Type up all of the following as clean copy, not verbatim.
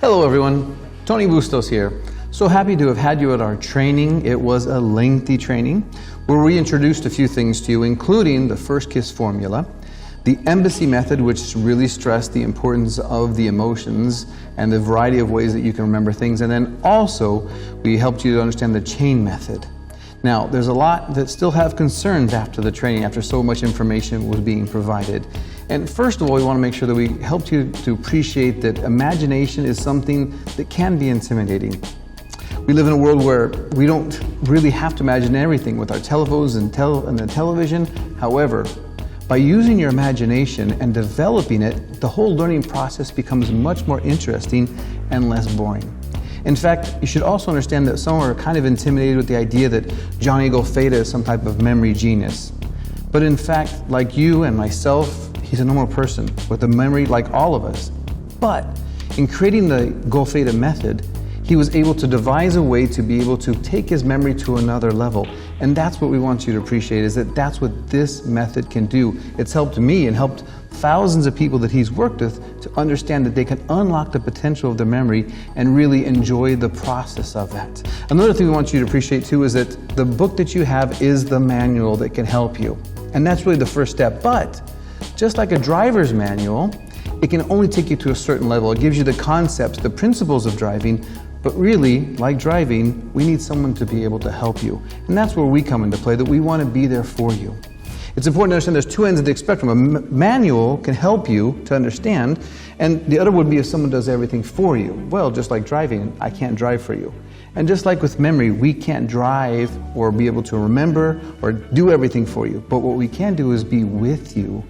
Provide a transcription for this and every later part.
Hello everyone, Tony Bustos here. So happy to have had you at our training. It was a lengthy training where we introduced a few things to you, including the first KISS formula, the EMBASI method, which really stressed the importance of the emotions and the variety of ways that you can remember things, and then also we helped you to understand the chain method. Now, there's a lot that still have concerns after the training, after so much information was being provided. And first of all, we want to make sure that we helped you to appreciate that imagination is something that can be intimidating. We live in a world where we don't really have to imagine everything with our telephones and the television. However, by using your imagination and developing it, the whole learning process becomes much more interesting and less boring. In fact, you should also understand that some are kind of intimidated with the idea that Johnny Golfera is some type of memory genius. But in fact, like you and myself, he's a normal person with a memory like all of us. But in creating the Golfera method, he was able to devise a way to be able to take his memory to another level. And that's what we want you to appreciate, is that that's what this method can do. It's helped me and helped thousands of people that he's worked with to understand that they can unlock the potential of their memory and really enjoy the process of that. Another thing we want you to appreciate too is that the book that you have is the manual that can help you. And that's really the first step. But just like a driver's manual, it can only take you to a certain level. It gives you the concepts, the principles of driving. But really, like driving, we need someone to be able to help you. And that's where we come into play, that we want to be there for you. It's important to understand there's two ends of the spectrum. A manual can help you to understand, and the other would be if someone does everything for you. Well, just like driving, I can't drive for you. And just like with memory, we can't drive or be able to remember or do everything for you. But what we can do is be with you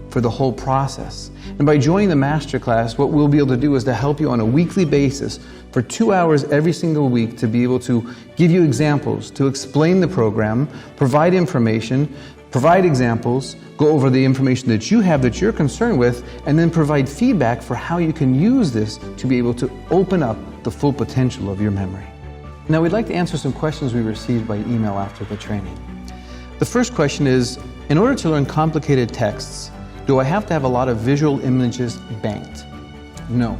for the whole process. And by joining the masterclass, what we'll be able to do is to help you on a weekly basis for 2 hours every single week to be able to give you examples, to explain the program, provide information, provide examples, go over the information that you have that you're concerned with, and then provide feedback for how you can use this to be able to open up the full potential of your memory. Now, we'd like to answer some questions we received by email after the training. The first question is, in order to learn complicated texts, do I have to have a lot of visual images banked? No.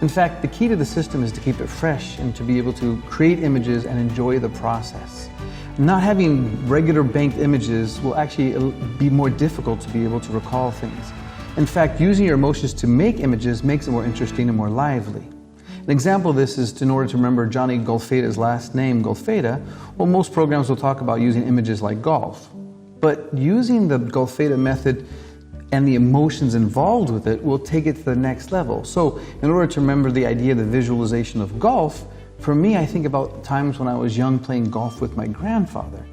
In fact, the key to the system is to keep it fresh and to be able to create images and enjoy the process. Not having regular banked images will actually be more difficult to be able to recall things. In fact, using your emotions to make images makes it more interesting and more lively. An example of this is in order to remember Johnny Golfera's last name, Golfera, well, most programs will talk about using images like golf. But using the Golfera method and the emotions involved with it will take it to the next level. So in order to remember the idea of the visualization of golf, for me, I think about times when I was young playing golf with my grandfather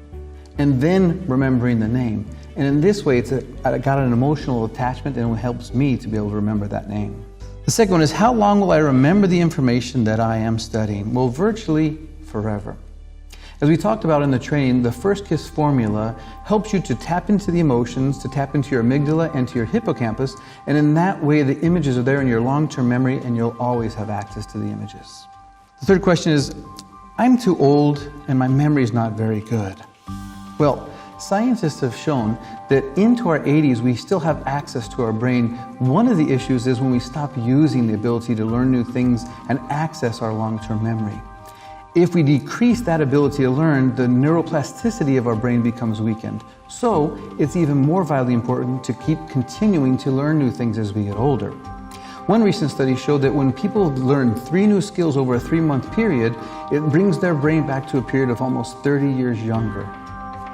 and then remembering the name. And in this way, I got an emotional attachment, and it helps me to be able to remember that name. The second one is, how long will I remember the information that I am studying? Well, virtually forever. As we talked about in the training, the first KISS formula helps you to tap into the emotions, to tap into your amygdala and to your hippocampus, and in that way the images are there in your long-term memory and you'll always have access to the images. The third question is, I'm too old and my memory is not very good. Well, scientists have shown that into our 80s we still have access to our brain. One of the issues is when we stop using the ability to learn new things and access our long-term memory. If we decrease that ability to learn, the neuroplasticity of our brain becomes weakened. So it's even more vitally important to keep continuing to learn new things as we get older. One recent study showed that when people learn 3 new skills over a 3-month period, it brings their brain back to a period of almost 30 years younger.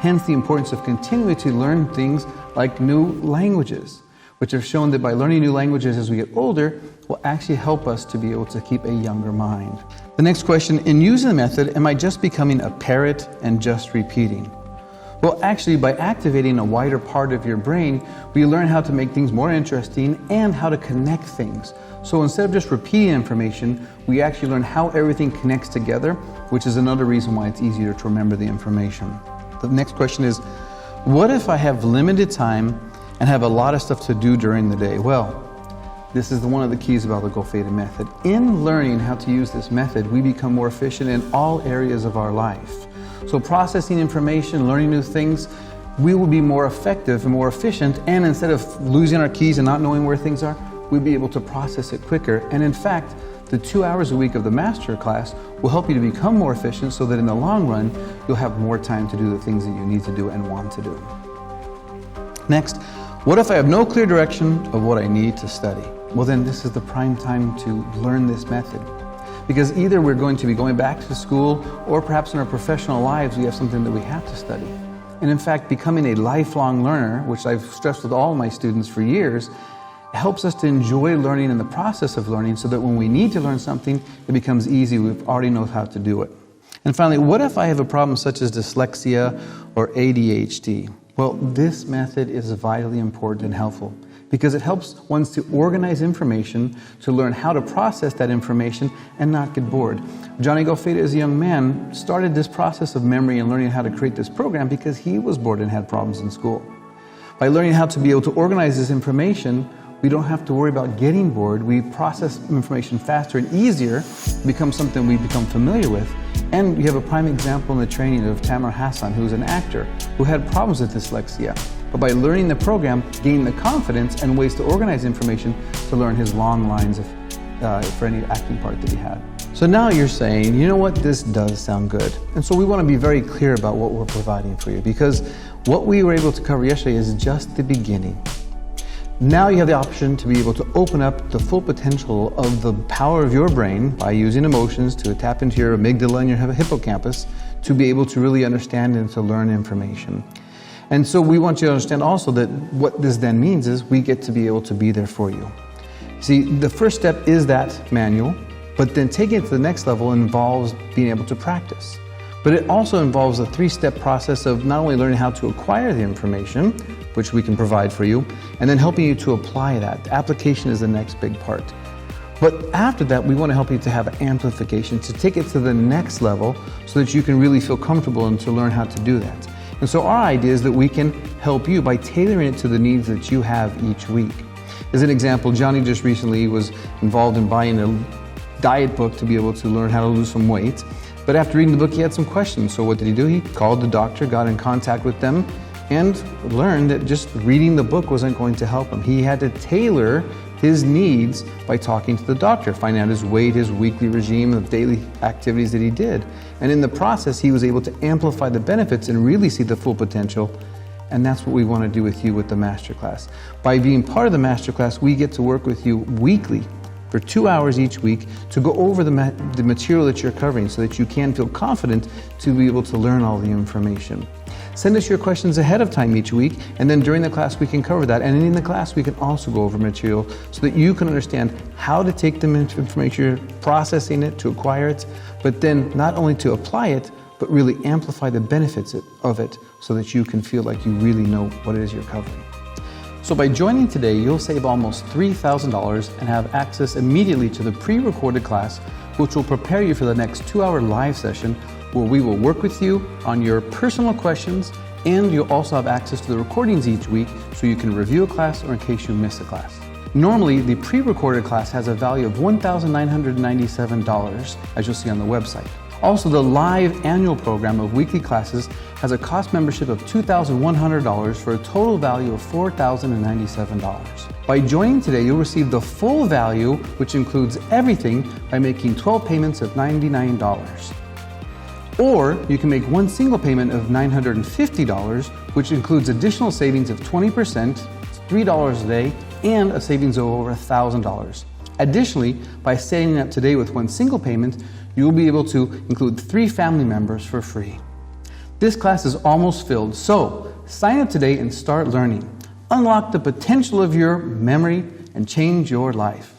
Hence the importance of continuing to learn things like new languages, which have shown that by learning new languages as we get older will actually help us to be able to keep a younger mind. The next question, in using the method, am I just becoming a parrot and just repeating? Well, actually, by activating a wider part of your brain, we learn how to make things more interesting and how to connect things. So instead of just repeating information, we actually learn how everything connects together, which is another reason why it's easier to remember the information. The next question is, what if I have limited time and have a lot of stuff to do during the day? Well, this is one of the keys about the Golfera method. In learning how to use this method, we become more efficient in all areas of our life. So processing information, learning new things, we will be more effective and more efficient, and instead of losing our keys and not knowing where things are, we'll be able to process it quicker. And in fact, The 2 hours a week of the master class will help you to become more efficient so that in the long run, you'll have more time to do the things that you need to do and want to do. Next, what if I have no clear direction of what I need to study? Well, then this is the prime time to learn this method. Because either we're going to be going back to school, or perhaps in our professional lives we have something that we have to study. And in fact, becoming a lifelong learner, which I've stressed with all of my students for years, helps us to enjoy learning in the process of learning so that when we need to learn something, it becomes easy. We already know how to do it. And finally, what if I have a problem such as dyslexia or ADHD? Well, this method is vitally important and helpful because it helps one to organize information, to learn how to process that information and not get bored. Johnny Golfera, as a young man, started this process of memory and learning how to create this program because he was bored and had problems in school. By learning how to be able to organize this information, we don't have to worry about getting bored. We process information faster and easier, become something we become familiar with. And we have a prime example in the training of Tamar Hassan, who's an actor who had problems with dyslexia. But by learning the program, gained the confidence and ways to organize information to learn his long lines for any acting part that he had. So now you're saying, you know what, this does sound good. And so we want to be very clear about what we're providing for you, because what we were able to cover yesterday is just the beginning. Now you have the option to be able to open up the full potential of the power of your brain by using emotions to tap into your amygdala and your hippocampus to be able to really understand and to learn information. And so we want you to understand also that what this then means is we get to be able to be there for you. See, the first step is that manual, but then taking it to the next level involves being able to practice. But it also involves a three-step process of not only learning how to acquire the information, which we can provide for you, and then helping you to apply that. The application is the next big part. But after that, we want to help you to have amplification, to take it to the next level so that you can really feel comfortable and to learn how to do that. And so our idea is that we can help you by tailoring it to the needs that you have each week. As an example, Johnny just recently was involved in buying a diet book to be able to learn how to lose some weight. But after reading the book, he had some questions. So what did he do? He called the doctor, got in contact with them, and learned that just reading the book wasn't going to help him. He had to tailor his needs by talking to the doctor, finding out his weight, his weekly regime of daily activities that he did. And in the process, he was able to amplify the benefits and really see the full potential. And that's what we want to do with you with the masterclass. By being part of the masterclass, we get to work with you weekly for 2 hours each week to go over the material that you're covering so that you can feel confident to be able to learn all the information. Send us your questions ahead of time each week, and then during the class we can cover that. And in the class we can also go over material so that you can understand how to take the information, you're processing it, to acquire it, but then not only to apply it, but really amplify the benefits of it so that you can feel like you really know what it is you're covering. So by joining today, you'll save almost $3,000 and have access immediately to the pre-recorded class, which will prepare you for the next 2-hour live session where we will work with you on your personal questions, and you'll also have access to the recordings each week so you can review a class or in case you miss a class. Normally, the pre-recorded class has a value of $1,997, as you'll see on the website. Also, the live annual program of weekly classes has a cost membership of $2,100 for a total value of $4,097. By joining today, you'll receive the full value, which includes everything, by making 12 payments of $99. Or you can make one single payment of $950, which includes additional savings of 20%, $3 a day, and a savings of over $1,000. Additionally, by setting up today with one single payment, you'll be able to include 3 family members for free. This class is almost filled, so sign up today and start learning. Unlock the potential of your memory and change your life.